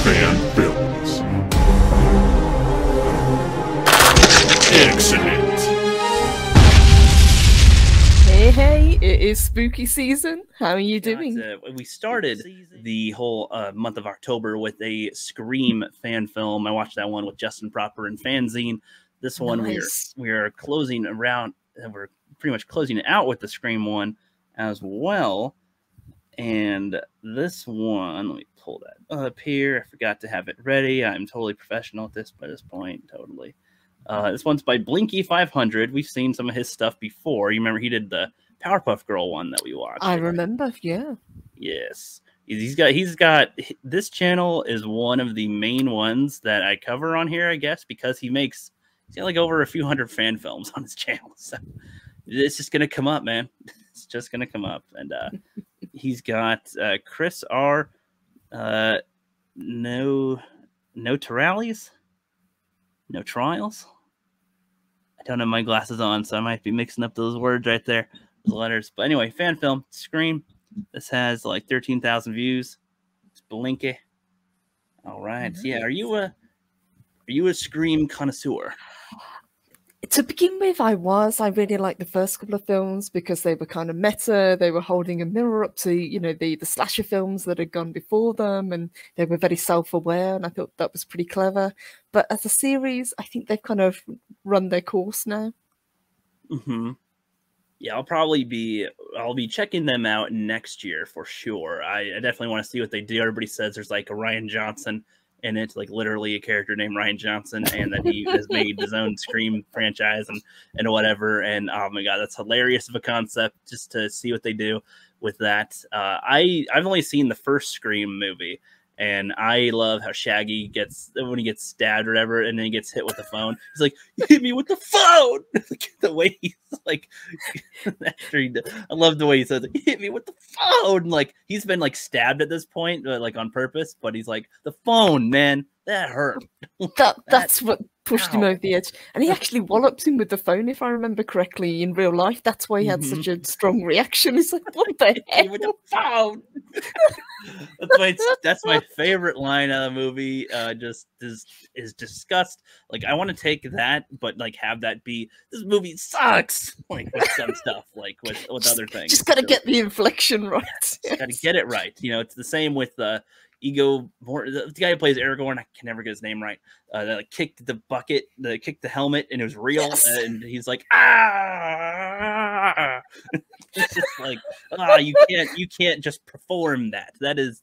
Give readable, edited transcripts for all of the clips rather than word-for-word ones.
fan films. Excellent. Hey, it is spooky season. How are you doing? We started the whole month of October with a Scream fan film. I watched that one with Justin Proper and FANZCENE. This one we are closing around. We're pretty much closing it out with the Scream one as well. And this one, let me pull that up here. I forgot to have it ready. I'm totally professional at this by this point. Totally. This one's by Blinky 500. We've seen some of his stuff before. You remember he did the Powerpuff Girl one that we watched. I remember, yeah. Yes. He's got this channel is one of the main ones that I cover on here, I guess, because he's got like over a few hundred fan films on his channel. So it's just gonna come up, man. It's just gonna come up. And he's got Chris R. No trials. I don't have my glasses on, so I might be mixing up those words right there, those letters. But anyway, fan film, Scream. This has like 13,000 views. It's Blinky. All right. So yeah, are you a Scream connoisseur? To begin with, I really liked the first couple of films because they were kind of meta. They were holding a mirror up to, you know, the slasher films that had gone before them, and they were very self-aware, and I thought that was pretty clever. But as a series, I think they've kind of run their course now. Mm-hmm. Yeah, I'll be checking them out next year for sure. I definitely want to see what they do. Everybody says there's like a Rian Johnson in it, like literally a character named Rian Johnson, and that he has made his own Scream franchise and whatever. And oh my god, that's hilarious of a concept just to see what they do with that. I've only seen the first Scream movie, and I love how Shaggy gets when he gets stabbed or whatever, and then he gets hit with the phone. He's like, "You hit me with the phone!" The way he's like, after I love the way he says, "You hit me with the phone!" Like he's been like stabbed at this point, like on purpose, but he's like, "The phone, man, that hurt." That's what pushed him over the edge, and he actually wallops him with the phone, if I remember correctly, in real life. That's why he had such a strong reaction. He's like, "What the heck?" With the phone. That's my favorite line of the movie. Just is disgust. Like I want to take that, but like have that be this movie sucks. Like with some stuff, like with other things. Just gotta get the inflection right. Gotta get it right. You know, it's the same with Ego. The guy who plays Aragorn, I can never get his name right. That kicked the bucket, kicked the helmet, and it was real. Yes. And he's like, ah. It's just like, you can't just perform that. That is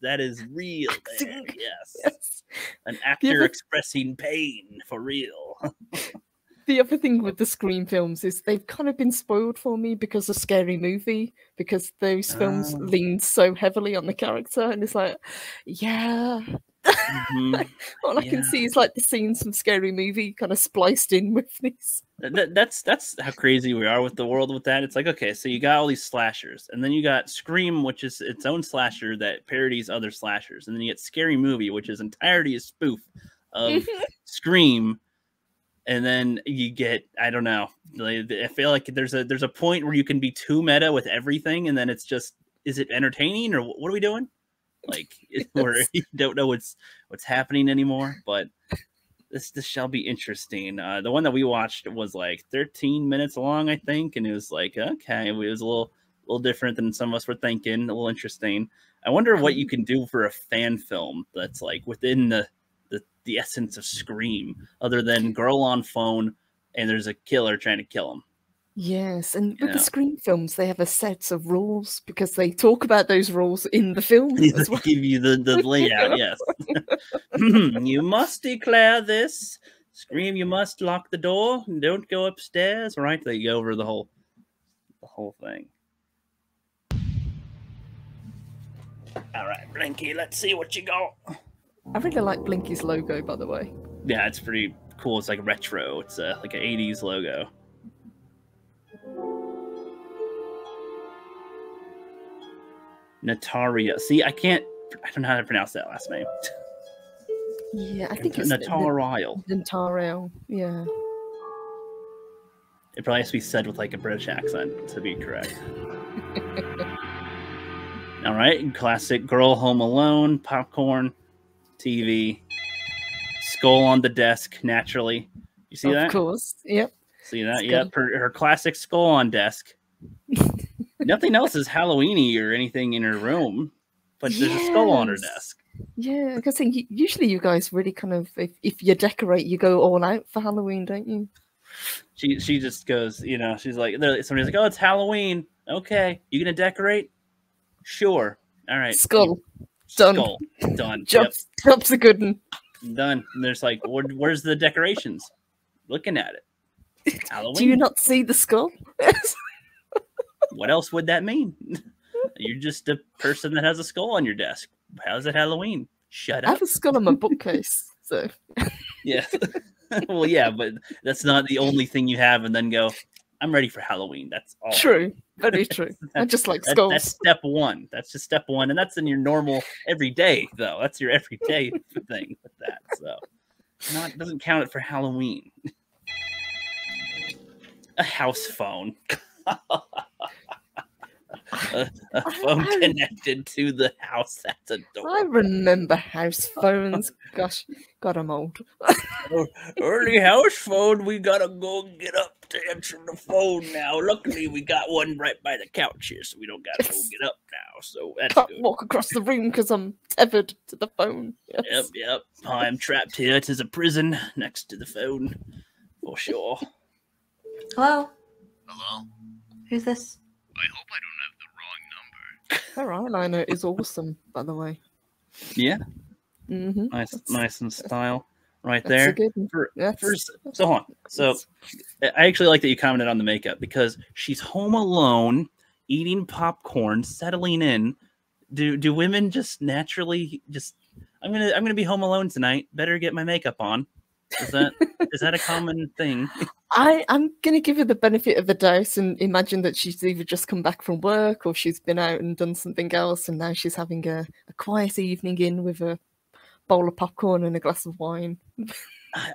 real. Yes. An actor expressing pain for real. The other thing with the Scream films is they've kind of been spoiled for me because of Scary Movie, because those films leaned so heavily on the character, and it's like, yeah. All I can see is like the scenes from Scary Movie kind of spliced in with these. That's how crazy we are with the world with that. It's like, okay, so you got all these slashers, and then you got Scream, which is its own slasher that parodies other slashers, and then you get Scary Movie, which is entirely a spoof of Scream. And then you get, I don't know. I feel like there's a point where you can be too meta with everything, and then it's just, is it entertaining or what are we doing? Like, where you don't know what's happening anymore. But this shall be interesting. The one that we watched was like 13 minutes long, I think, and it was like, okay, it was a little different than some of us were thinking, a little interesting. I wonder what you can do for a fan film that's like within the essence of Scream, other than girl on phone and there's a killer trying to kill him. Yes, and with the Scream films, they have a set of rules because they talk about those rules in the film. They give you the layout, yes. You must declare this. Scream, you must lock the door and don't go upstairs. Right, they go over the whole thing. All right, Blinky, let's see what you got. I really like Blinky's logo, by the way. Yeah, it's pretty cool. It's like retro. It's like an 80s logo. Nataria. See, I don't know how to pronounce that last name. Yeah, I think it's Natariel. Natariel, yeah. It probably has to be said with like a British accent to be correct. All right, classic girl, Home Alone, popcorn. TV, skull on the desk. Naturally, you see that? Of course, yep. See that? Yep. Her classic skull on desk. Nothing else is Halloweeny or anything in her room, but there's a skull on her desk. Yeah, because usually you guys really kind of, if you decorate, you go all out for Halloween, don't you? She just goes, you know, she's like, somebody's like, oh, it's Halloween. Okay, you gonna decorate? Sure. All right. Skull. Done. Skull. Done. Job's a good one. Done. And there's like, where's the decorations? Looking at it. Halloween. Do you not see the skull? What else would that mean? You're just a person that has a skull on your desk. How's it Halloween? Shut up. I have a skull on my bookcase, so. Yeah. Well, yeah, but that's not the only thing you have, and then go, I'm ready for Halloween. That's all. True. Very true. I just like skulls. That's step one. That's just step one. And that's in your normal everyday, though. That's your everyday thing with that. So it doesn't count it for Halloween. A house phone. a phone connected to the house. That's adorable. I remember house phones. Gosh, God, I'm old. Early house phone. We gotta go get up to answer the phone now. Luckily, we got one right by the couch here, so we don't gotta go get up now. So that's Can't good. walk across the room because I'm tethered to the phone. Yes. Yep. I'm trapped here. It is a prison next to the phone, for sure. Hello? Hello? Who's this? I hope I don't have the wrong number. Her eyeliner is awesome, by the way. Yeah. Mm-hmm. Nice in style. Right That's there. a good one. So hold on. So I actually like that you commented on the makeup because she's home alone, eating popcorn, settling in. Do women just naturally I'm gonna be home alone tonight. Better get my makeup on. Is that a common thing? I'm gonna give her the benefit of the doubt and imagine that she's either just come back from work or she's been out and done something else, and now she's having a quiet evening in with a bowl of popcorn and a glass of wine.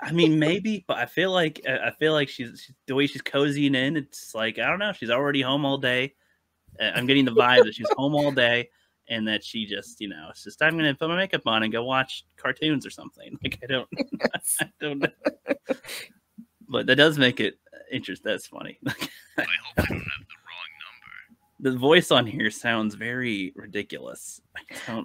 I mean, maybe, but I feel like she's the way she's cozying in. It's like, I don't know. She's already home all day. I'm getting the vibe that she's home all day, and that she just, it's just, I'm gonna put my makeup on and go watch cartoons or something. Like I don't know. But that does make it interesting. That's funny. I hope I don't have the wrong number. The voice on here sounds very ridiculous.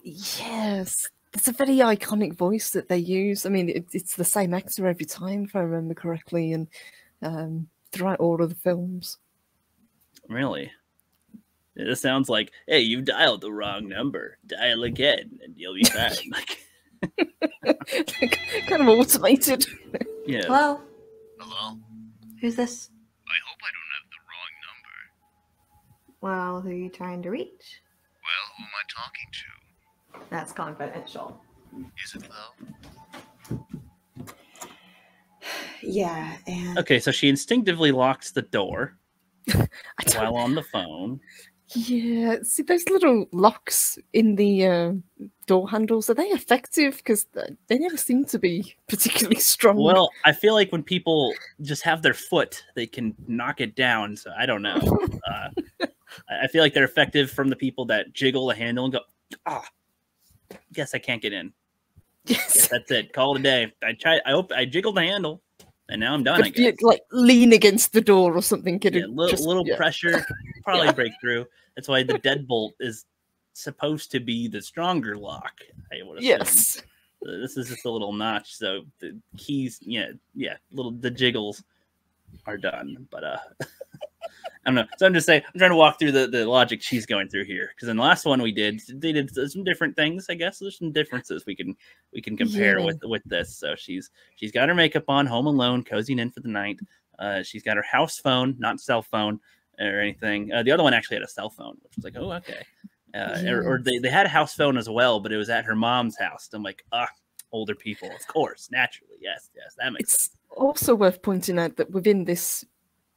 Yes. It's a very iconic voice that they use. I mean, it's the same actor every time, if I remember correctly, and throughout all of the films. Really? It sounds like, hey, you dialed the wrong number. Dial again, and you'll be fine. Kind of automated. Yeah. Hello? Hello? Who's this? I hope I don't have the wrong number. Well, who are you trying to reach? Well, who am I talking to? That's confidential. Is it though? Yeah, and... Okay, so she instinctively locks the door while on the phone. Yeah, see those little locks in the door handles, are they effective? Because they never seem to be particularly strong. Well, I feel like when people just have their foot, they can knock it down. So I don't know. I feel like they're effective from the people that jiggle the handle and go, guess I can't get in. Yes. Guess that's it. Call it a day. I jiggled the handle, and now I'm done. But I guess. like lean against the door or something. Little pressure, probably break through. That's why the deadbolt is supposed to be the stronger lock. I would assume. Yes. This is just a little notch, so the keys, the jiggles are done. But I don't know. So I'm just saying, I'm trying to walk through the logic she's going through here, because in the last one they did some different things. I guess there's some differences we can compare with this. So she's got her makeup on, home alone, cozying in for the night. She's got her house phone, not cell phone or anything. The other one actually had a cell phone, which was like, oh, okay. Or they had a house phone as well, but it was at her mom's house. I'm like, older people, of course, naturally, yes, that makes sense. It's also worth pointing out that within this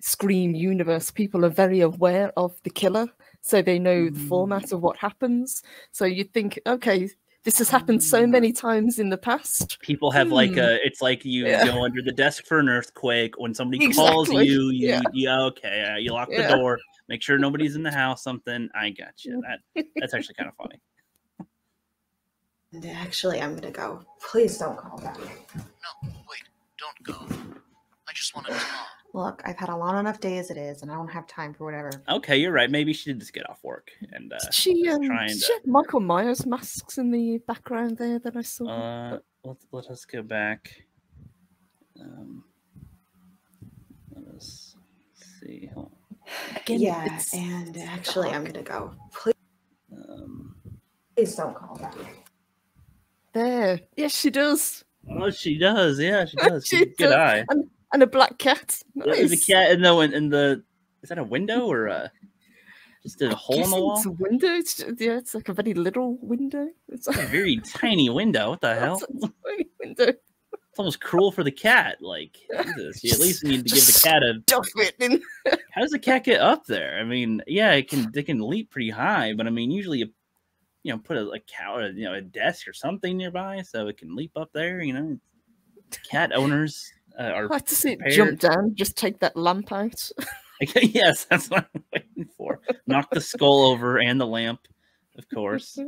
Scream universe, people are very aware of the killer, so they know the format of what happens. So you think, okay, this has happened so many times in the past. People have it's like you go under the desk for an earthquake. When somebody calls you, you lock the door, make sure nobody's in the house. Something. I got you. That's actually kind of funny. actually, I'm gonna go. Please don't call back. No, wait, don't go. I just want to talk. Look, I've had a long enough day as it is, and I don't have time for whatever. Okay, you're right. Maybe she did just get off work and Did she was had Michael Myers masks in the background there that I saw? Let us go back. Let us see. Hold on. Again, Yeah, and actually, I'm gonna go. Please don't call back. There. Yes, she does. Oh, she does. Yeah, she does. She Good does. eye. And a black cat. Yeah, there's a Nice. cat in the. Is that a window or just a hole in the wall? It's a window. It's like a very little window. It's A very tiny window. What the hell? It's a tiny window. It's almost cruel for the cat. Like, Jesus, you at least need to give the cat a. Stuff it in. How does the cat get up there? I mean, yeah, it can leap pretty high, but I mean, usually you put a cow, a desk or something nearby so it can leap up there. Cat owners are. I like to see it prepared. jump down. Just take that lamp out. Yes, that's what I'm waiting for. Knock the skull over and the lamp, of course.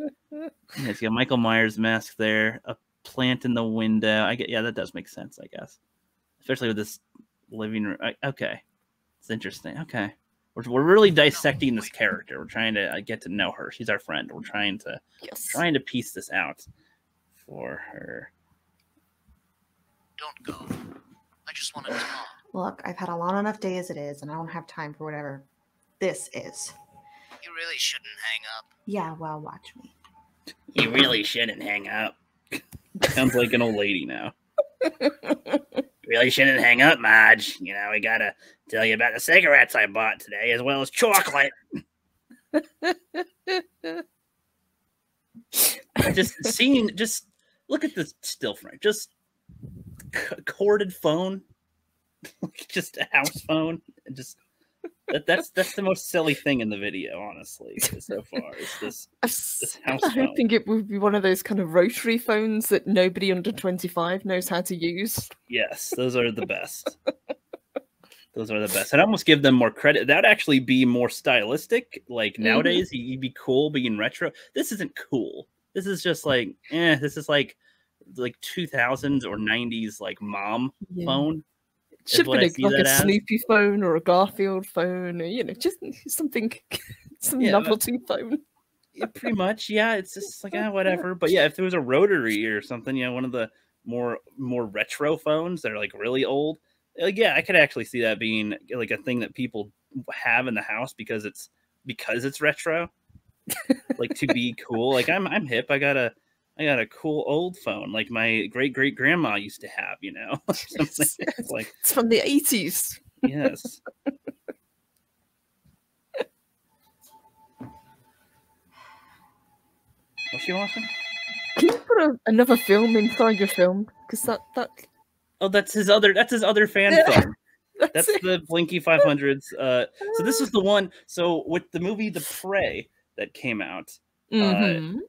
It's got Michael Myers mask there. A plant in the window. Yeah, that does make sense, I guess. Especially with this living room. Okay, it's interesting. Okay, we're really dissecting this character. We're trying to get to know her. She's our friend. We're trying to piece this out for her. Don't go. I just want to talk. Look, I've had a long enough day as it is, and I don't have time for whatever this is. You really shouldn't hang up. Yeah, well, watch me. You really shouldn't hang up. Sounds like an old lady now. Really shouldn't hang up, Marge. We gotta tell you about the cigarettes I bought today, as well as chocolate. Just look at this still frame. Just corded phone, just a house phone. Just that's the most silly thing in the video, honestly, so far. Is this house phone. I think it would be one of those kind of rotary phones that nobody under 25 knows how to use. Yes, those are the best. Those are the best. I'd almost give them more credit. That'd actually be more stylistic. Like nowadays, you'd be cool being retro. This isn't cool. This is just like, this is like 2000s or 90s like mom phone. It should be like a Snoopy phone or a Garfield phone, or just something, some novelty phone. Yeah, pretty much, yeah. It's just like whatever. But yeah, if there was a rotary or something, one of the more retro phones that are like really old, like I could actually see that being like a thing that people have in the house because it's retro, like to be cool. Like I'm hip. I got a cool old phone like my great grandma used to have. Something. It's from the 80s. Yes. What's she watching? Can you put another film inside your film? Because that. Oh, that's his other fan film. That's the Blinky 500s. So this is the one. So with the movie The Prey that came out,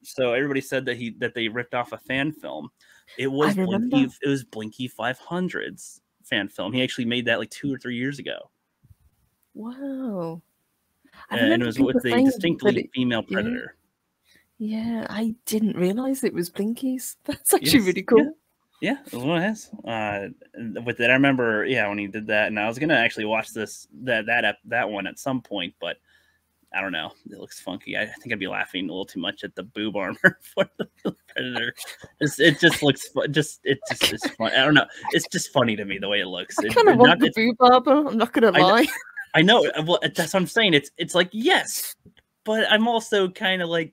so everybody said that they ripped off a fan film. It was Blinky 500's fan film. He actually made that like 2 or 3 years ago. Wow. And it was with a distinctly female predator. Yeah, I didn't realize it was Blinky's. That's actually really cool. Yeah, it was. With that, I remember, when he did that, and I was gonna actually watch that one at some point, but I don't know. It looks funky. I think I'd be laughing a little too much at the boob armor for the predator. It just looks it's fun. I don't know. It's just funny to me the way it looks. I kind of want the boob armor. I'm not gonna lie. I know. Well, that's what I'm saying. It's like yes, but I'm also kind of like.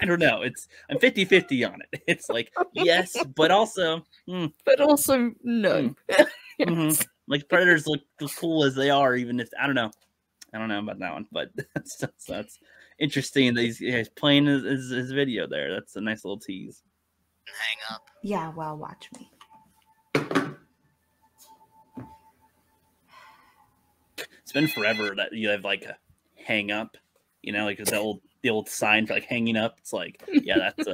I don't know. I'm 50-50 on it. It's like yes, but also no. Like predators look as cool as they are, even if I don't know about that one, but that's interesting. That he's playing his video there. That's a nice little tease. Hang up. Yeah, well, watch me. It's been forever that you have like a hang up, like the old sign for like hanging up. It's like, that's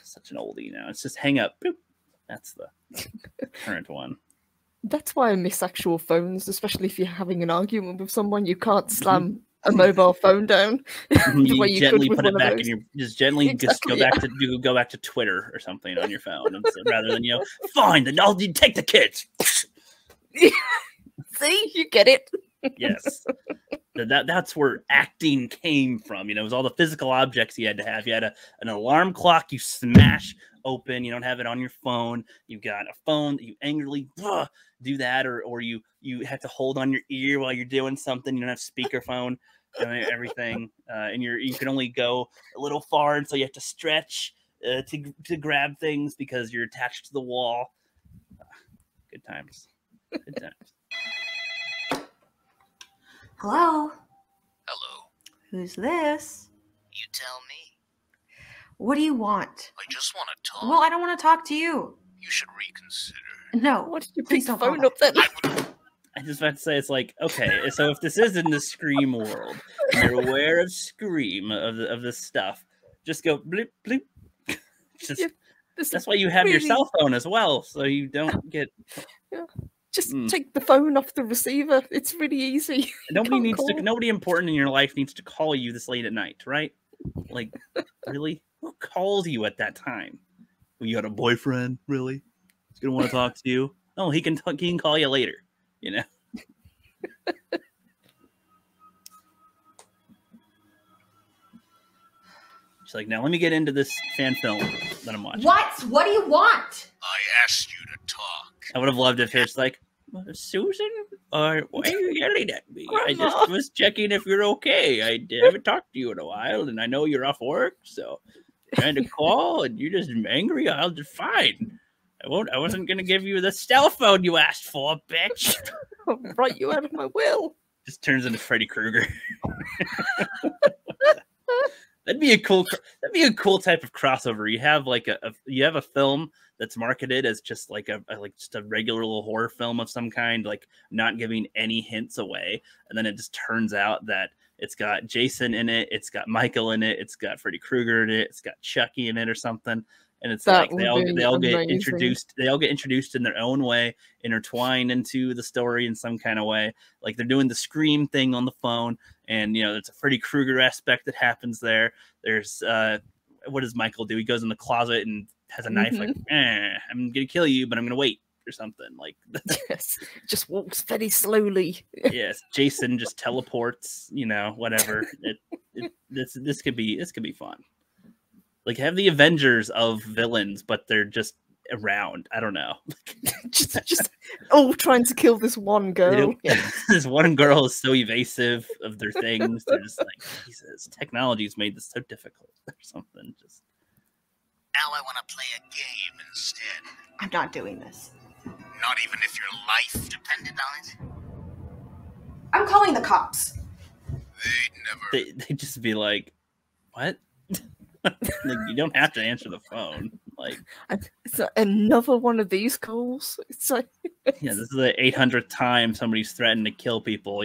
such an oldie now. It's just hang up. Boop. That's the current one. That's why I miss actual phones, especially if you're having an argument with someone. You can't slam a mobile phone down. The You way you gently could with put it one of back those. and you just gently Exactly, go back to Twitter or something on your phone, and rather than fine, then I'll take the kids. See, you get it. Yes. That's where acting came from. It was all the physical objects you had to have. You had an alarm clock you smash open. You don't have it on your phone. You've got a phone that you angrily do that, or you have to hold on your ear while you're doing something. You don't have speakerphone and everything, and you can only go a little far, and so you have to stretch to grab things because you're attached to the wall. Good times. Good times. Hello? Hello. Who's this? You tell me. What do you want? I just want to talk. Well, I don't want to talk to you. You should reconsider. No. Why did you Please pick the don't phone up then? I just about to say, it's like, okay, so if this is in the Scream world, and you're aware of Scream, of this stuff, just go bleep, bleep. That's why you have your cell phone as well, so you don't get... Yeah. Just take the phone off the receiver. It's really easy. Nobody important in your life needs to call you this late at night, right? Like, really? Who calls you at that time? Well, you got a boyfriend, really? He's gonna want to talk to you. Oh, he can call you later. She's like, now let me get into this fan film that I'm watching. What do you want? I asked you to talk. I would have loved if it's like, Susan, why are you yelling at me? I just was checking if you're okay. I haven't talked to you in a while, and I know you're off work, so trying to call, and you're just angry. I'll just fine. I wasn't gonna give you the cell phone you asked for, bitch. I'll write you out of my will. Just turns into Freddy Krueger. That'd be a cool type of crossover. You have like a film that's marketed as just like just a regular little horror film of some kind, like not giving any hints away, and then it just turns out that it's got Jason in it, it's got Michael in it, it's got Freddy Krueger in it, it's got Chucky in it or something. And it's that like they all get introduced in their own way, intertwined into the story in some kind of way. Like they're doing the Scream thing on the phone, and there's a Freddy Krueger aspect that happens there. There's what does Michael do? He goes in the closet and has a knife, like, I'm gonna kill you, but I'm gonna wait or something. Like yes, just walks very slowly. Yes, Jason just teleports, whatever. This could be fun. Like, have the Avengers of villains, but they're just around. I don't know. just all trying to kill this one girl. This one girl is so evasive of their things. They're just like, Jesus, technology's made this so difficult or something. Just Now I want to play a game instead. I'm not doing this. Not even if your life depended on it? I'm calling the cops. They'd just be like, what? Like, you don't have to answer the phone. Like, it's another one of these calls. It's like, this is the 800th time somebody's threatened to kill people.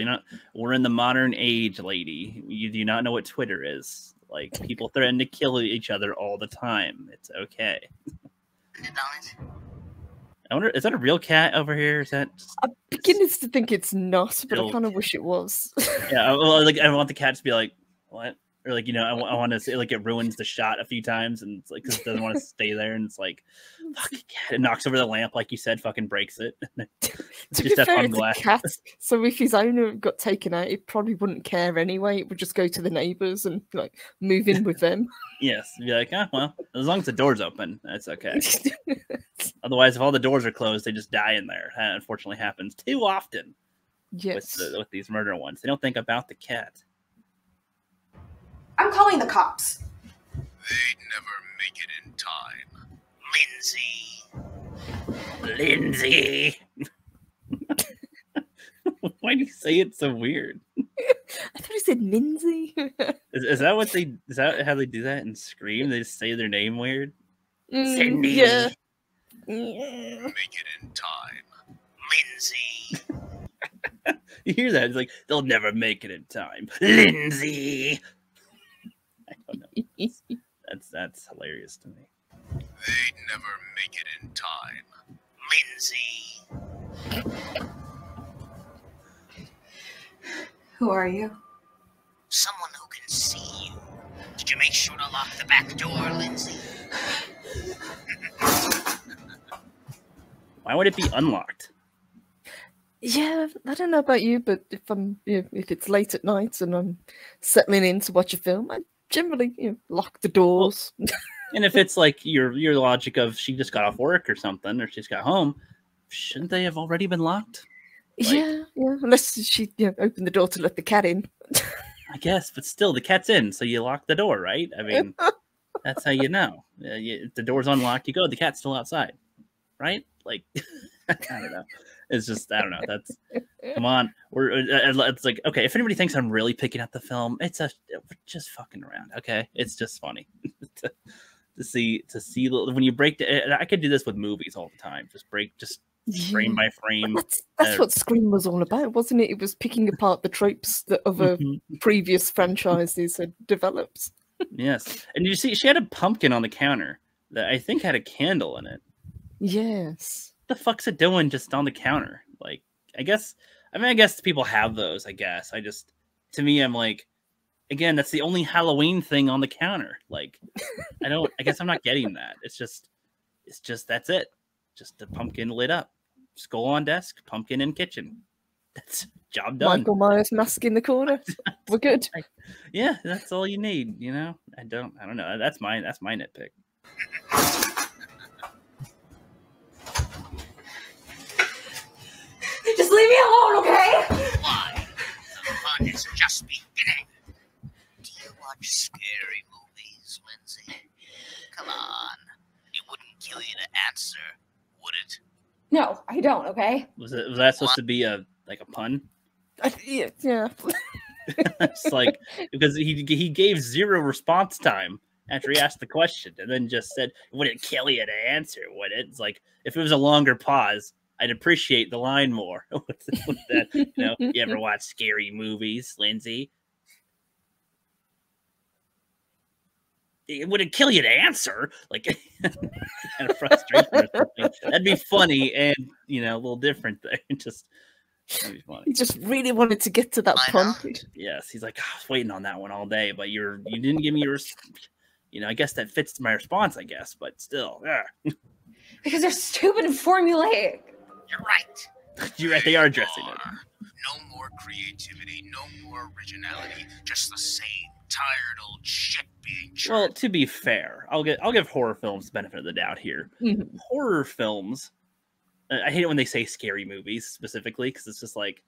We're in the modern age, lady. You do not know what Twitter is. Like, people threaten to kill each other all the time. It's okay. I wonder, is that a real cat over here? Is that? I'm beginning to think it's not, but I kind of wish it was. Yeah, well, like I want the cat to be like, what? Or like, I want to say, like, it ruins the shot a few times, and it's like, because it doesn't want to stay there, and it's like, fuck, cat. It knocks over the lamp, like you said, fucking breaks it. To be fair, it's a cat, so if his owner got taken out, it probably wouldn't care anyway. It would just go to the neighbours and like move in with them. Yes, be like, well, as long as the door's open, that's okay. Otherwise, if all the doors are closed, they just die in there. That unfortunately happens too often. Yes, with these murder ones, they don't think about the cat. I'm calling the cops. They'd never make it in time. Lindsay! Why do you say it so weird? I thought he said Lindsay. Is that what they? Is that how they do that in Scream? They just say their name weird. Cindy. Yeah. Make it in time. Lindsay. You hear that? It's like, they'll never make it in time. Lindsay. I don't know. That's hilarious to me. They'd never make it in time. Lindsay. Who are you? make sure to lock the back door, Lindsay. Why would it be unlocked? Yeah, I don't know about you, but if it's late at night and I'm settling in to watch a film, I generally lock the doors. Well, and if it's like your logic of she just got off work or something, or she's got home, shouldn't they have already been locked? Like, yeah, unless she opened the door to let the cat in. I guess, but still, the cat's in, so you lock the door, right? I mean, that's how you know. If the door's unlocked, you go, the cat's still outside, right? Like, I don't know. It's just, I don't know. That's, come on. It's like, okay, if anybody thinks I'm really picking at the film, we're just fucking around, okay? It's just funny to see when you break I could do this with movies all the time. Just frame by frame. That's what Scream was all about, wasn't it? It was picking apart the tropes that other previous franchises had developed. Yes. And you see, she had a pumpkin on the counter that I think had a candle in it. Yes. What the fuck's it doing just on the counter? Like, I guess people have those, I guess. To me, I'm like, again, that's the only Halloween thing on the counter. Like, I guess I'm not getting that. It's just, that's it. Just a pumpkin lit up. Skull on desk, pumpkin in kitchen. That's job done. Michael Myers mask in the corner. We're good. Yeah, that's all you need, I don't know. That's my nitpick. Just leave me alone, okay? Why? The fun is just beginning. Do you watch scary movies, Lindsay? Come on. It wouldn't kill you to answer, would it? No, I don't, okay? Was that supposed to be a pun? Yeah. It's like, because he gave 0 response time after he asked the question and then just said, would it kill you to answer, would it? It's like, if it was a longer pause, I'd appreciate the line more. What's that? You ever watch scary movies, Lindsay? Would it kill you to answer? Like, kind of frustration or something. That'd be funny and, a little different there. That'd be funny. He just really wanted to get to that pun. Yes, he's like, I was waiting on that one all day, but you didn't give me your, I guess that fits my response, I guess, but still, yeah. Because they're stupid and formulaic. You're right. You're right. They are addressing it. No more creativity, no more originality, just the same tired old shit being churned. Well, to be fair, I'll give horror films the benefit of the doubt here. Mm-hmm. Horror films, I hate it when they say scary movies specifically, because it's just like,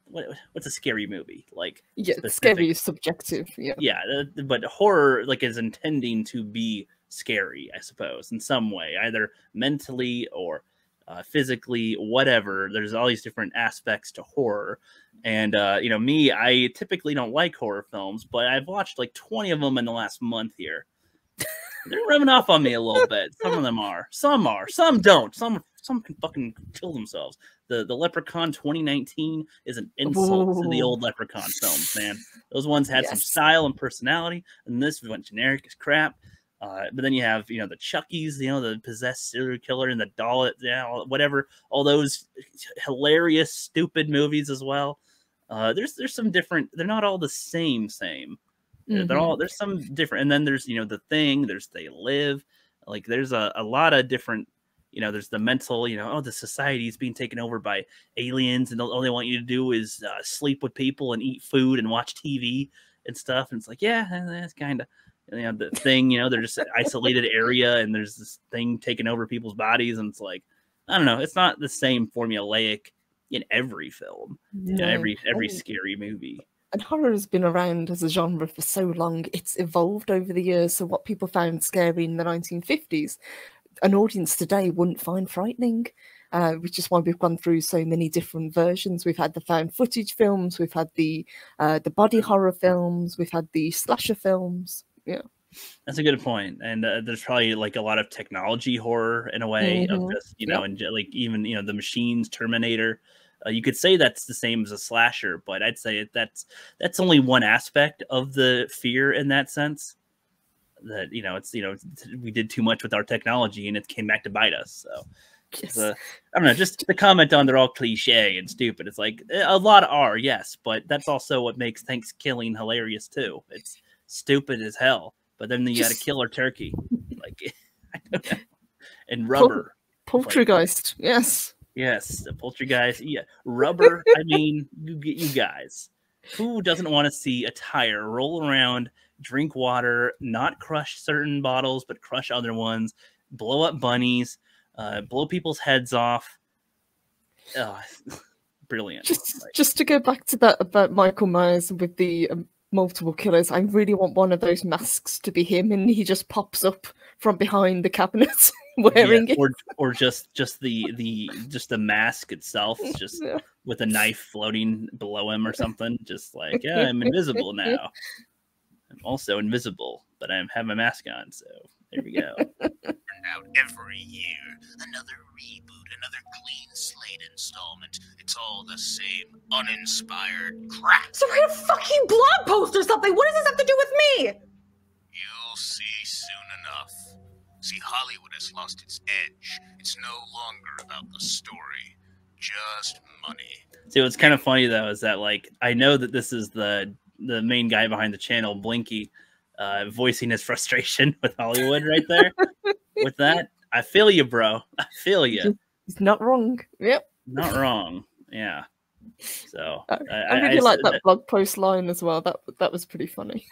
what's a scary movie? Like, yeah, scary is subjective. Yeah, but horror is intending to be scary, I suppose, in some way, either mentally or physically, whatever. There's all these different aspects to horror. And, me, I typically don't like horror films, but I've watched like 20 of them in the last month here. They're rubbing off on me a little bit. Some of them are. Some don't. Some can fucking kill themselves. The Leprechaun 2019 is an insult to the old Leprechaun films, man. Those ones had some style and personality, and this went generic as crap. But then you have, the Chuckies, the possessed serial killer and the doll, whatever, all those hilarious, stupid movies as well. There's some different, they're not all the same. Mm-hmm. There's some different. And then there's, The Thing, there's They Live. Like, there's a lot of different, there's the mental, the society is being taken over by aliens and all they want you to do is sleep with people and eat food and watch TV and stuff. And it's like, yeah, that's kind of, The Thing, they're just an isolated area and there's this thing taking over people's bodies. And it's like, I don't know. It's not the same formulaic in every film, every scary movie. And horror has been around as a genre for so long. It's evolved over the years. So what people found scary in the 1950s, an audience today wouldn't find frightening, which is why we've gone through so many different versions. We've had the found footage films, we've had the body horror films, we've had the slasher films. Yeah, that's a good point. And there's probably like a lot of technology horror in a way of just, and like even, the Machines, Terminator. You could say that's the same as a slasher, but I'd say that's only one aspect of the fear in that sense. That, we did too much with our technology and it came back to bite us. So yes. I don't know, just the comment on they're all cliche and stupid. It's like a lot are, yes, but that's also what makes Thanksgiving hilarious too. It's stupid as hell, but then you got a killer turkey, like, I don't know. And rubber. Poltergeist, yes. Yes, the poltergeist. Yeah, rubber. I mean, you guys, who doesn't want to see a tire roll around, drink water, not crush certain bottles, but crush other ones, blow up bunnies, blow people's heads off? Brilliant. Just to go back to that about Michael Myers with the multiple killers, I really want one of those masks to be him, and he just pops up from behind the cabinet wearing it, or just the mask itself, just with a knife floating below him or something, just like, yeah, I'm invisible now. I'm also invisible, but I have my mask on, so there we go. Out every year, another reboot, another clean slate installment. It's all the same uninspired crap. So write a fucking blog post or something. What does this have to do with me? You'll see soon enough. See, Hollywood has lost its edge. It's no longer about the story, just money. See, what's kind of funny though is that, like, I know that this is the main guy behind the channel, Blinky, voicing his frustration with Hollywood right there. With that, I feel you, bro. I feel you. He's not wrong. Yep. Not wrong. Yeah. So I really like that blog post line as well. That was pretty funny.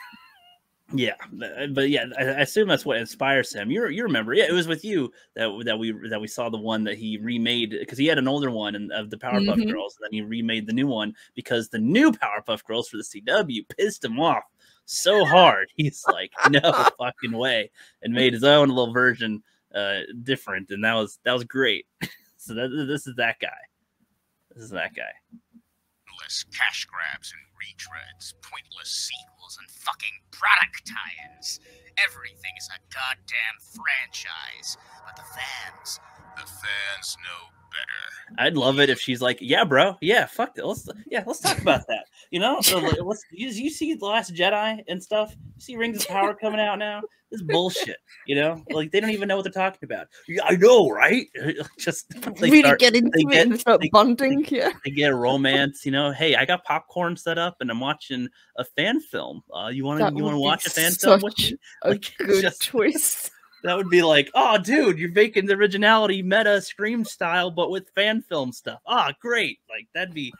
Yeah, but yeah, I assume that's what inspires him. You remember? Yeah, it was with you that we saw the one that he remade, because he had an older one of the Powerpuff Girls, and then he remade the new one because the new Powerpuff Girls for the CW pissed him off so hard. He's like, no fucking way, and made his own little version different, and that was great. So this is that guy. This is that guy. Endless cash grabs and retreads, pointless sequels, and fucking product tie-ins. Everything is a goddamn franchise, but the fans know better. I'd love it if she's like, yeah, bro, yeah, fuck it, let's talk about that. You know, so you see The Last Jedi and stuff. You see Rings of Power coming out now. This is bullshit. You know, like, they don't even know what they're talking about. Yeah, I know, right? Just really get into it and start bonding. They get a romance. You know, hey, I got popcorn set up and I'm watching a fan film. You want to watch a fan film? Like, a good twist. That would be like, oh, dude, you're making the originality meta Scream style, but with fan film stuff. Ah, great! Like, that'd be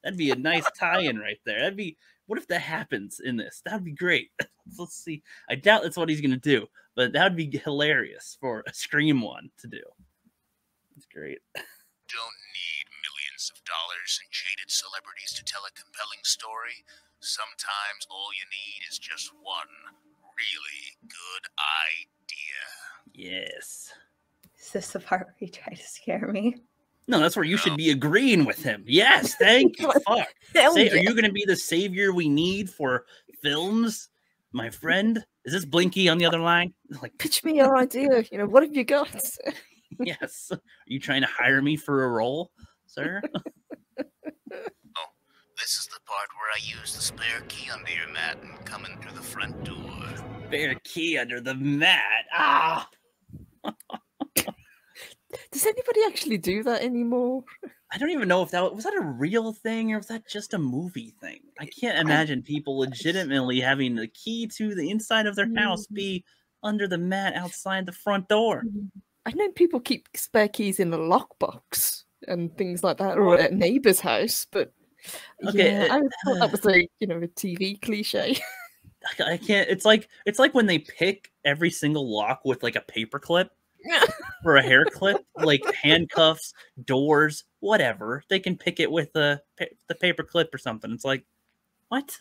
a nice tie-in right there. That'd be. What if that happens in this? That'd be great. Let's see. I doubt that's what he's gonna do, but that would be hilarious for a Scream one to do. It's great. Don't need millions of dollars and jaded celebrities to tell a compelling story. Sometimes all you need is just one really good idea. Yes. Is this the part where you try to scare me? No, that's where you should be agreeing with him. Yes, thank you. Fuck. Are you going to be the savior we need for films, my friend? Is this Blinky on the other line? Like, pitch me your idea. You know, what have you got? Yes. Are you trying to hire me for a role, sir? Oh, this is the part where I use the spare key under your mat and come in through the front door. Spare key under the mat. Ah. Does anybody actually do that anymore? I don't even know if that was a real thing or was that just a movie thing. I can't imagine people legitimately having the key to the inside of their house be under the mat outside the front door. I know people keep spare keys in a lockbox and things like that, or at a neighbor's house. But okay, yeah, I thought that was a TV cliche. I can't. It's like when they pick every single lock with like a paper clip. For a hair clip, like handcuffs, doors, whatever. They can pick it with the paper clip or something. It's like, what?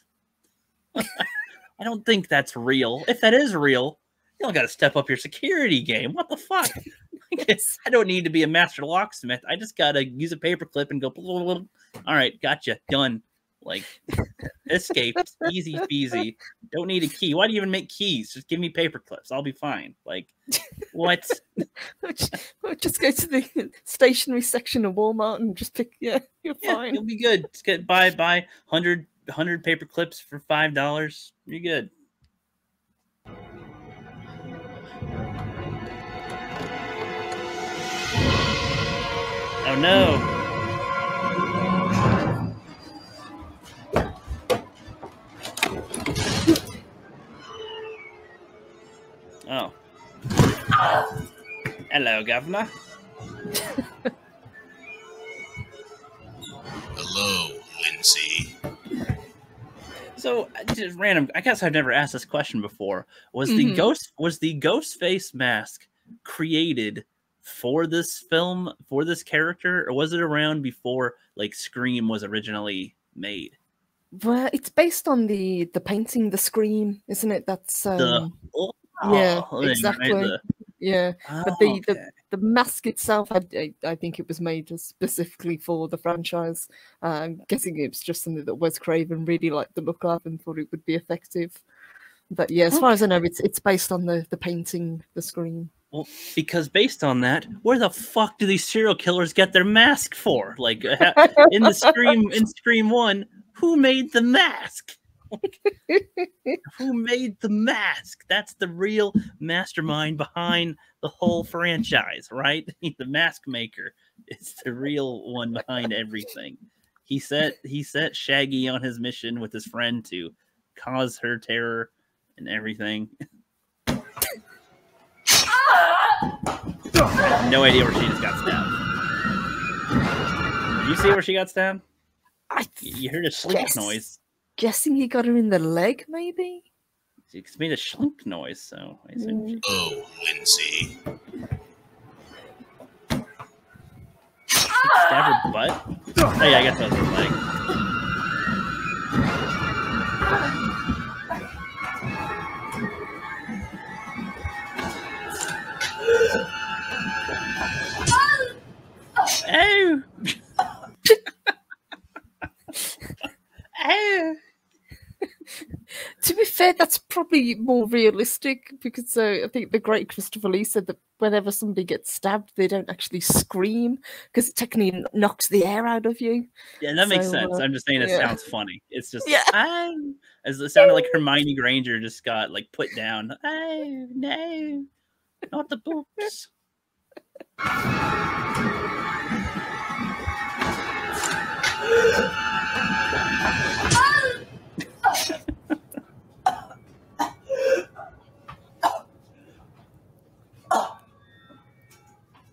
I don't think that's real. If that is real, you don't got to step up your security game. What the fuck? I don't need to be a master locksmith. I just got to use a paper clip and go, blah, blah, blah. All right, gotcha, done. Like, escaped, easy peasy. Don't need a key. Why do you even make keys? Just give me paper clips. I'll be fine. Like, what? Just go to the stationery section of Walmart and just pick. Yeah, you're fine. You'll be good. Just get buy 100 paper clips for $5. You're good. Oh no. Hello, Governor. Hello, Lindsay. So, just random. I guess I've never asked this question before. Was the ghost face mask created for this film, for this character, or was it around before like Scream was originally made? Well, it's based on the painting, the Scream, isn't it? That's yeah, exactly. Right, yeah, but the mask itself, I think it was made specifically for the franchise. I'm guessing it was just something that Wes Craven really liked the look of and thought it would be effective. But yeah, as far as I know, it's based on the painting, the Scream. Well, because based on that, where the fuck do these serial killers get their mask for? Like in Scream 1, who made the mask? Who made the mask? That's the real mastermind behind the whole franchise, right? The mask maker is the real one behind everything. He set Shaggy on his mission with his friend to cause her terror and everything. I have no idea where she just got stabbed. Did you see where she got stabbed? You heard a slink noise. Guessing he got her in the leg, maybe? She made a slink noise, so I assume Oh, Lindsay. stab her butt? Oh yeah, I guess that was her leg. Oh! Oh! To be fair, that's probably more realistic because I think the great Christopher Lee said that whenever somebody gets stabbed, they don't actually scream because it technically knocks the air out of you. Yeah, that makes sense. I'm just saying it sounds funny. It's just as it sounded like Hermione Granger just got like put down. Oh no, not the books.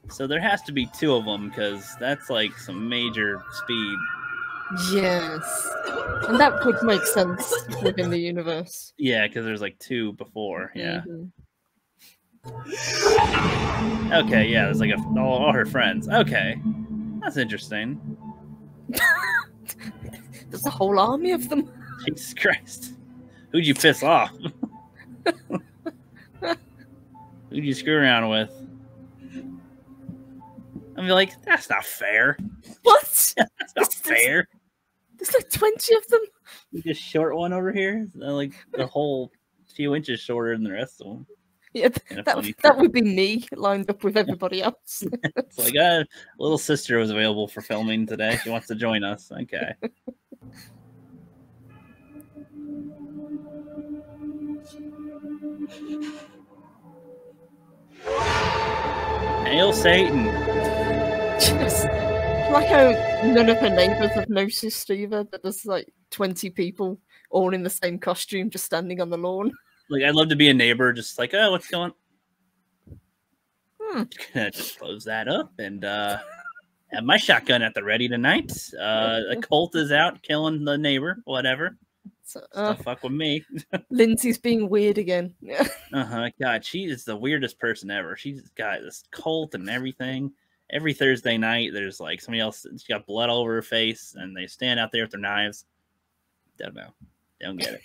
So there has to be two of them because that's like some major speed. Yes, and that would make sense within the universe. Yeah, because there's like two before. Yeah. Mm-hmm. Okay. Yeah, there's like all her friends. Okay, that's interesting. There's a whole army of them. Jesus Christ, who'd you piss off? Who'd you screw around with? I'm like, that's not fair. What? That's not fair. There's like 20 of them. Just short one over here, like the whole few inches shorter than the rest of them. Yeah, that would be me lined up with everybody else. It's like little sister was available for filming today. She wants to join us. Okay. Hail Satan. Just like how none of her neighbours have noticed either, but there's like 20 people all in the same costume just standing on the lawn. Like, I'd love to be a neighbor, just like, oh, what's going on? Just close that up and have my shotgun at the ready tonight. A Colt is out killing the neighbor, whatever. So, don't fuck with me. Lindsay's being weird again. God, she is the weirdest person ever. She's got this Colt and everything. Every Thursday night, there's like somebody else. She got blood all over her face, and they stand out there with their knives. Don't know. Don't get it.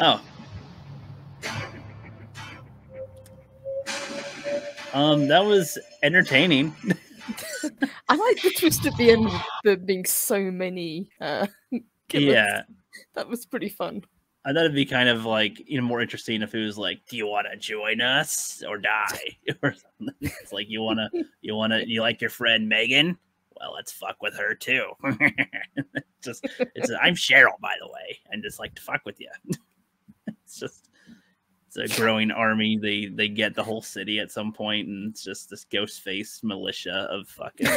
Oh. That was entertaining. I like the twist at the end of there being so many killers. Yeah. That was pretty fun. I thought it'd be kind of like, more interesting if it was like, do you want to join us or die? Or something. It's like, you like your friend Megan? Well, let's fuck with her too. I'm Cheryl, by the way, and just like to fuck with you. It's a growing army. They get the whole city at some point, and it's just this ghost face militia of fucking.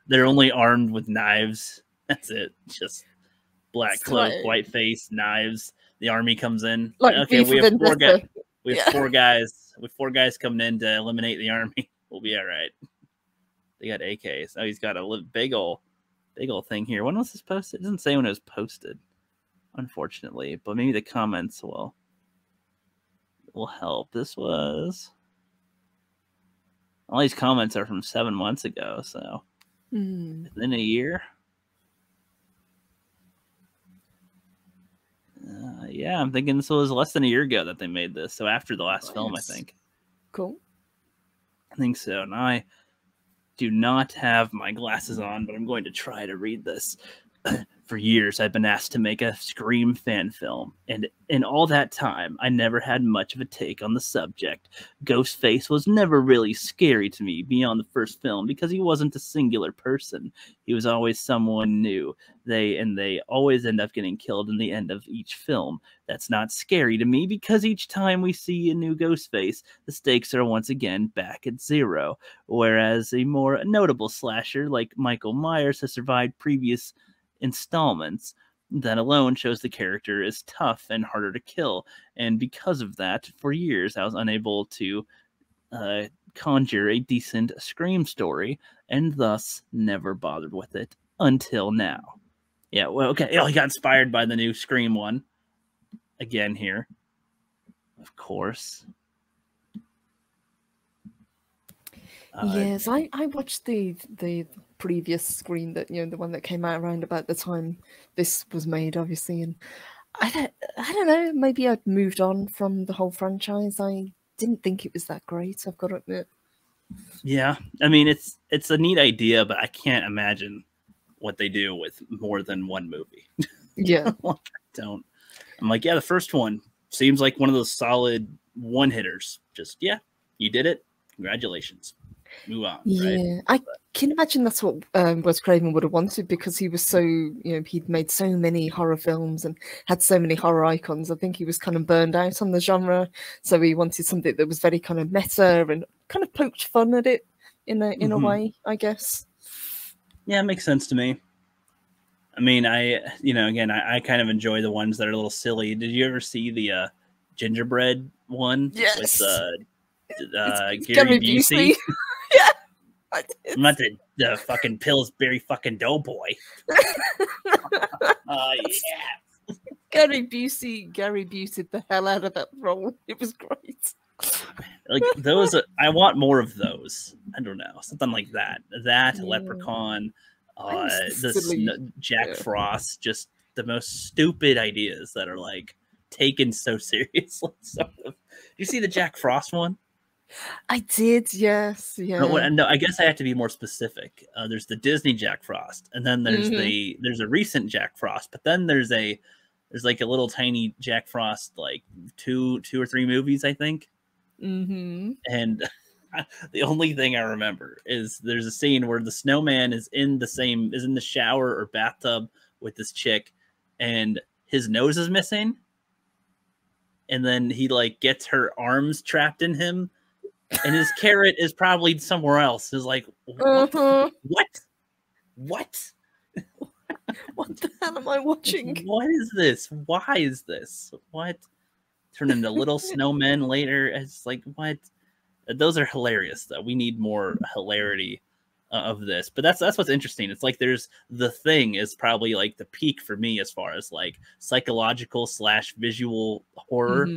They're only armed with knives. That's it. Just black cloak, white face, knives. The army comes in. Like Okay, we have four guys. Vendetta. We have four guys. With 4 guys coming in to eliminate the army. We'll be all right. They got AKs. Oh, he's got a big old thing here. When was this posted? It doesn't say when it was posted, unfortunately. But maybe the comments will help. This was... All these comments are from 7 months ago, so within a year. Yeah, I'm thinking this was less than a year ago that they made this. So after the last film, I think. Cool. I think so. And I do not have my glasses on, but I'm going to try to read this. For years, I've been asked to make a Scream fan film, and in all that time, I never had much of a take on the subject. Ghostface was never really scary to me beyond the first film because he wasn't a singular person. He was always someone new. They always end up getting killed in the end of each film. That's not scary to me because each time we see a new Ghostface, the stakes are once again back at 0. Whereas a more notable slasher like Michael Myers has survived previous installments. That alone shows the character is tough and harder to kill, and because of that, for years I was unable to conjure a decent Scream story, and thus never bothered with it until now. Yeah, well, okay. Oh, he got inspired by the new Scream one again here, of course. Yes, I watched the previous Scream, that the one that came out around about the time this was made, obviously, and I don't know, maybe I'd moved on from the whole franchise. I didn't think it was that great, I've got to admit. Yeah, I mean it's a neat idea, but I can't imagine what they do with more than one movie. Yeah. I'm like, yeah, the first one seems like one of those solid one hitters. Just you did it. Congratulations. Move on. Yeah, right? I can imagine that's what Wes Craven would have wanted, because he was so, he'd made so many horror films and had so many horror icons. I think he was kind of burned out on the genre, so he wanted something that was very kind of meta and kind of poked fun at it in a way, I guess. Yeah, it makes sense to me. I mean, I kind of enjoy the ones that are a little silly. Did you ever see the gingerbread one? Yes. With Gary Busey. Yeah, I did. I'm not the fucking Pillsbury fucking doughboy. Yeah. Gary Busey the hell out of that role. It was great. Like those, I want more of those. I don't know, something like that. Leprechaun, Jack Frost, just the most stupid ideas that are like taken so seriously. Sort of. Did you see the Jack Frost one? I did, yes. Yeah. No, I guess I have to be more specific. There's the Disney Jack Frost, and then there's there's a recent Jack Frost, but then there's like a little tiny Jack Frost, like two or three movies, I think. And the only thing I remember is there's a scene where the snowman is in the shower or bathtub with this chick, and his nose is missing, and then he like gets her arms trapped in him. And his carrot is probably somewhere else. Is like, what? What? What the hell am I watching? What is this? Why is this? What? Turn into little snowmen later. It's like, what? Those are hilarious, though. We need more hilarity of this. But that's what's interesting. It's like there's The Thing is probably like the peak for me as far as like psychological / visual horror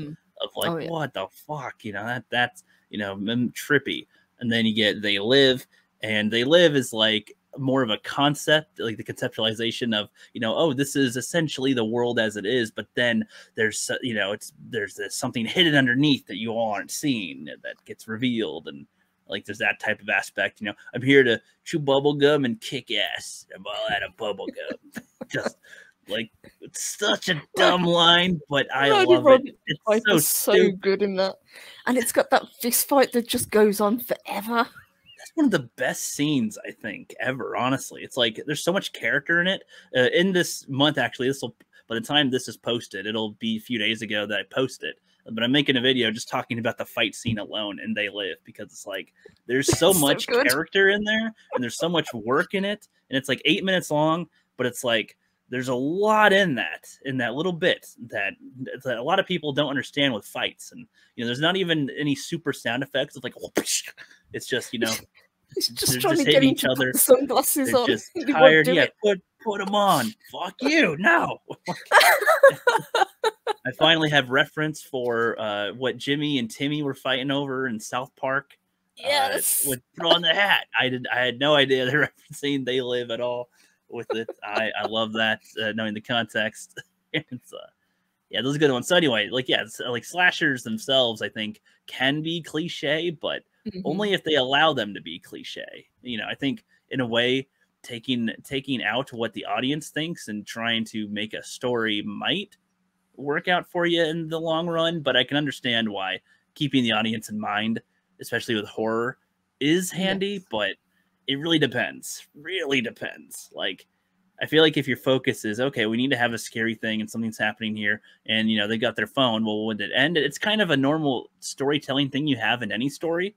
of like, what the fuck? That's trippy. And then you get They Live, and They Live is like more of a concept, like the conceptualization of, this is essentially the world as it is, but then there's there's something hidden underneath that you all aren't seeing that gets revealed, and like there's that type of aspect. I'm here to chew bubble gum and kick ass. I'm all out of bubble gum. Just like, it's such a dumb line, but I love it. It's so good in that, and it's got that fist fight that just goes on forever. That's one of the best scenes I think ever. Honestly, it's like there's so much character in it. In this month, actually, by the time this is posted, it'll be a few days ago that I posted. But I'm making a video just talking about the fight scene alone in They Live, because it's like there's so much character in there, and there's so much work in it, and it's like 8 minutes long, but it's like there's a lot in that little bit that a lot of people don't understand with fights. And there's not even any super sound effects of like, it's just He's just they're trying just to get hitting him each to other. put the sunglasses They're on. just He won't tired. do Yeah, it. put them on. Fuck you. No. I finally have reference for what Jimmy and Timmy were fighting over in South Park. Yes. With Put on the Hat. I had no idea they're referencing They Live at all with it. I love that, knowing the context. It's yeah, those are good ones. So anyway, like like slashers themselves, I think can be cliche, but only if they allow them to be cliche. I think in a way, taking out what the audience thinks and trying to make a story might work out for you in the long run. But I can understand why keeping the audience in mind, especially with horror, is handy. Yes. But it really depends. Really depends. Like, I feel like if your focus is, okay, we need to have a scary thing and something's happening here, and they got their phone, well, would it end? It's kind of a normal storytelling thing you have in any story.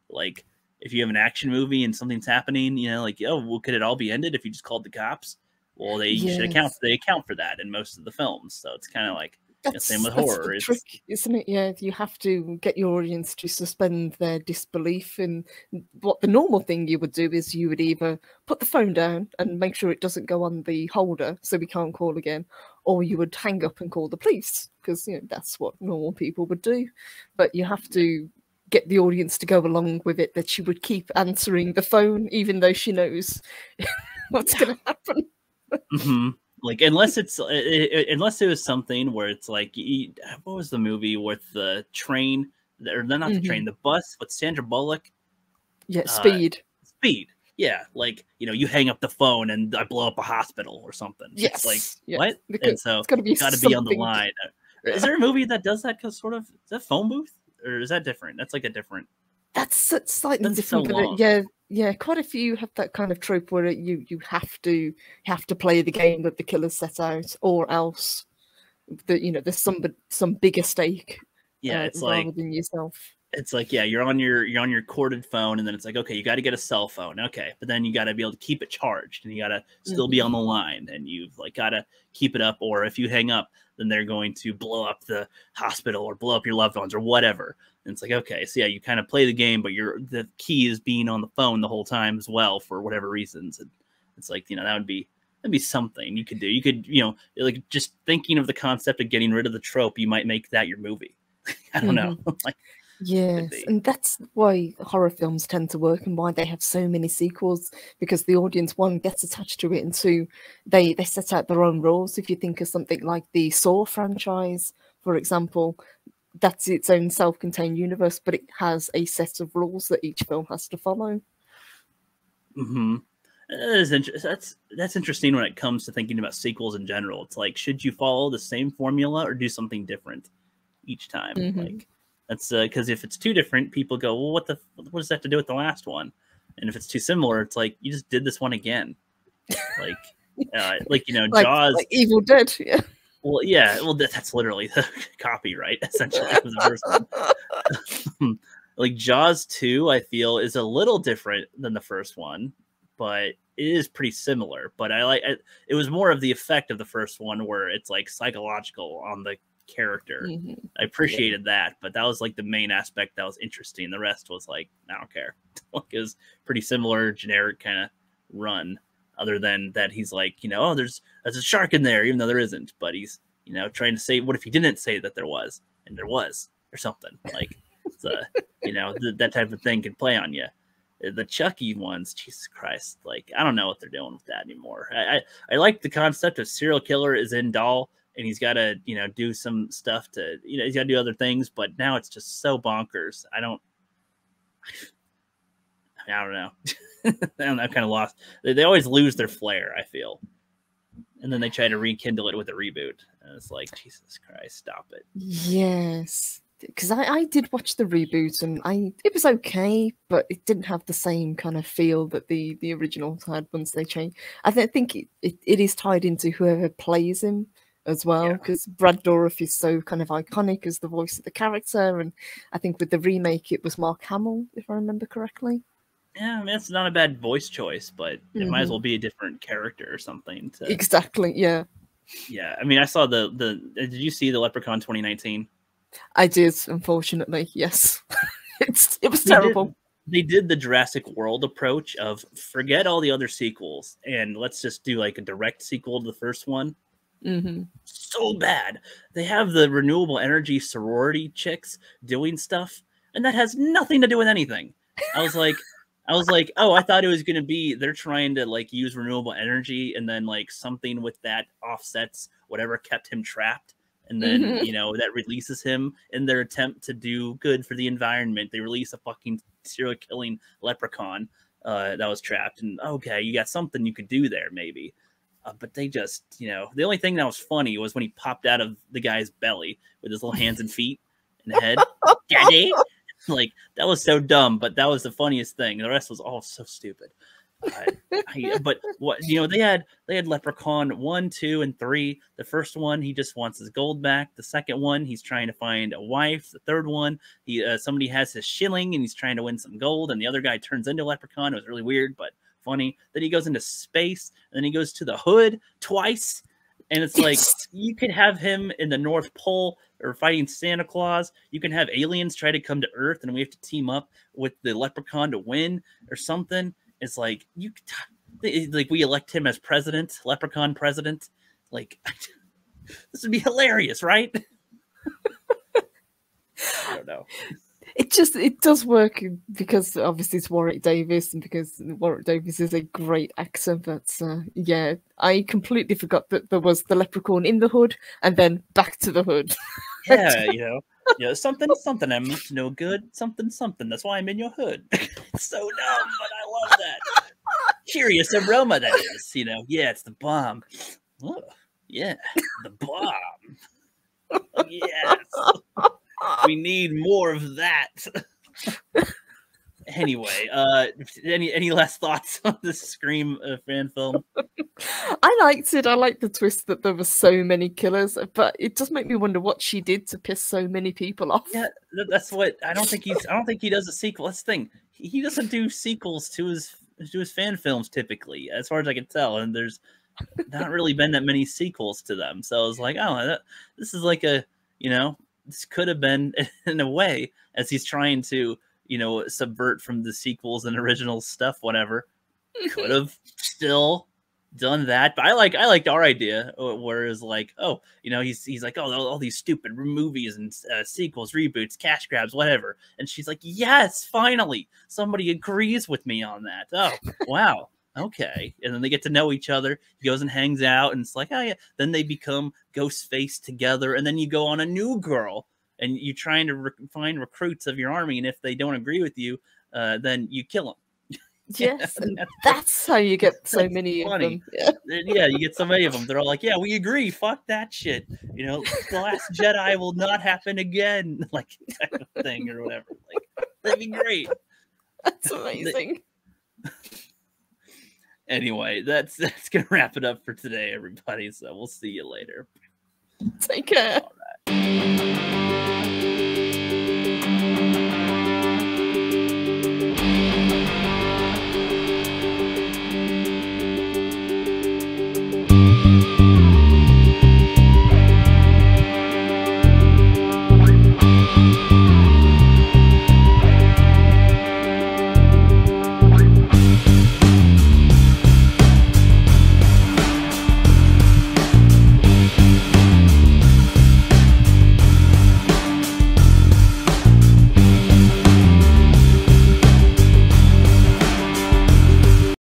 Like, if you have an action movie and something's happening, like, oh, well, could it all be ended if you just called the cops? Well, they should account for that in most of the films. So it's kind of like same with horror. That's the trick, isn't it? Yeah, you have to get your audience to suspend their disbelief. And what the normal thing you would do is you would either put the phone down and make sure it doesn't go on the holder so we can't call again, or you would hang up and call the police, because that's what normal people would do. But you have to get the audience to go along with it, that she would keep answering the phone even though she knows what's going to happen. Like, unless it was something where it's like, what was the movie with the train, or not the train, the bus with Sandra Bullock? Yeah, Speed. Speed. Yeah, like, you hang up the phone and I blow up a hospital or something. Yes. It's like, yes. what? Because and so it's got to be on the line. Is there a movie that does that? Is that Phone Booth? Or is that different? That's like a different... That's slightly different, so but yeah, quite a few have that kind of trope where you have to play the game that the killer set out, or else there's some bigger stake. Yeah, it's rather like than yourself. It's like, yeah, you're on your corded phone, and then it's like, okay, you got to get a cell phone, okay, but then you got to be able to keep it charged, and you got to still be on the line, and you've like got to keep it up, or if you hang up, then they're going to blow up the hospital or blow up your loved ones or whatever. And it's like, okay, so yeah, you kind of play the game, but the key is being on the phone the whole time as well for whatever reasons. And it's like, that'd be something you could do. You could, like, just thinking of the concept of getting rid of the trope, you might make that your movie. I don't know. Like, yes, and that's why horror films tend to work and why they have so many sequels, because the audience, one, gets attached to it, and two, they set out their own rules. If you think of something like the Saw franchise, for example, that's its own self-contained universe, but it has a set of rules that each film has to follow. That's interesting when it comes to thinking about sequels in general. It's like, should you follow the same formula or do something different each time? Like, that's because if it's too different, people go, well, what does that have to do with the last one? And if it's too similar, it's like, you just did this one again. Like, Jaws, like Evil Dead. Yeah. Well, yeah, that's literally the copyright, essentially, of the first one. Like, Jaws 2, I feel, is a little different than the first one, but it is pretty similar. But it was more of the effect of the first one, where it's like psychological on the character. I appreciated that, but that was like the main aspect that was interesting. The rest was like, I don't care. Like, it was pretty similar, generic kind of run. Other than that, he's like, oh, there's a shark in there, even though there isn't. But he's, trying to say, what if he didn't say that there was, and there was, or something. Like, it's that type of thing can play on you. The Chucky ones, Jesus Christ, like, I don't know what they're doing with that anymore. I like the concept of serial killer is in doll, and he's got to, do some stuff to, he's got to do other things. But now it's just so bonkers. I don't know. I'm kind of lost. They always lose their flair, I feel. And then they try to rekindle it with a reboot. And it's like, Jesus Christ, stop it. Yes. Because I did watch the reboot, and it was okay, but it didn't have the same kind of feel that the original had once they changed. I think it is tied into whoever plays him as well, because Brad Dourif is so kind of iconic as the voice of the character. And I think with the remake, it was Mark Hamill, if I remember correctly. Yeah, I mean, it's not a bad voice choice, but it might as well be a different character or something. Exactly, yeah. Yeah, I mean, I saw the did you see the Leprechaun 2019? I did, unfortunately, yes. It was terrible. They did the Jurassic World approach of forget all the other sequels and let's just do like a direct sequel to the first one. So bad. They have the renewable energy sorority chicks doing stuff, and that has nothing to do with anything. I was like, oh, I thought it was going to be they're trying to like use renewable energy, and then like something with that offsets whatever kept him trapped. And then, you know, that releases him in their attempt to do good for the environment. They release a fucking serial killing leprechaun that was trapped. And okay, you got something you could do there, maybe. But they just, you know, the only thing that was funny was when he popped out of the guy's belly with his little hands and feet and head. Daddy! Like, that was so dumb, but that was the funniest thing. The rest was all so stupid. But what, you know, they had Leprechaun 1, 2, and 3. The first one, he just wants his gold back. The second one, he's trying to find a wife. The third one, somebody has his shilling and he's trying to win some gold, and the other guy turns into a leprechaun. It was really weird, but funny. Then he goes into space, and then he goes to the hood twice, and it's like you could have him in the North Pole or fighting Santa Claus. You can have aliens try to come to Earth, and we have to team up with the leprechaun to win or something. It's like we elect him as president, leprechaun president. Like, this would be hilarious, right? I don't know. It does work because obviously it's Warwick Davis, and because Warwick Davis is a great actor. But yeah, I completely forgot that there was the leprechaun in the hood and then back to the hood. Yeah, you know. Yeah, something I'm up to no good. Something. That's why I'm in your hood. It's so dumb, but I love that. Curious aroma, that is. You know, yeah, it's the bomb. Oh, yeah, the bomb. Yes. We need more of that. Anyway, any last thoughts on this Scream fan film? I liked it. I liked the twist that there were so many killers, but it does make me wonder what she did to piss so many people off. Yeah, that's what I don't think he does a sequel. That's the thing. He doesn't do sequels to his fan films typically, as far as I can tell, and there's not really been that many sequels to them. So I was like, oh, this is like a, you know, this could have been in a way as he's trying to, you know, subvert from the sequels and original stuff, whatever. Could have still done that, but I liked our idea, where it's like, oh, you know, he's like, oh, all these stupid movies and sequels, reboots, cash grabs, whatever, and she's like, yes, finally somebody agrees with me on that. Oh, wow, okay. And then they get to know each other. He goes and hangs out, and it's like, oh yeah. Then they become Ghostface together, and then you go on a new girl, and you're trying to find recruits of your army, and if they don't agree with you, then you kill them. Yes, and that's how you get so many of them. Yeah, you get so many of them. They're all like, yeah, we agree. Fuck that shit. You know, The Last Jedi will not happen again. Like, type of thing or whatever. Like, that'd be great. That's amazing. Anyway, that's gonna wrap it up for today, everybody. So we'll see you later. Take care. All right.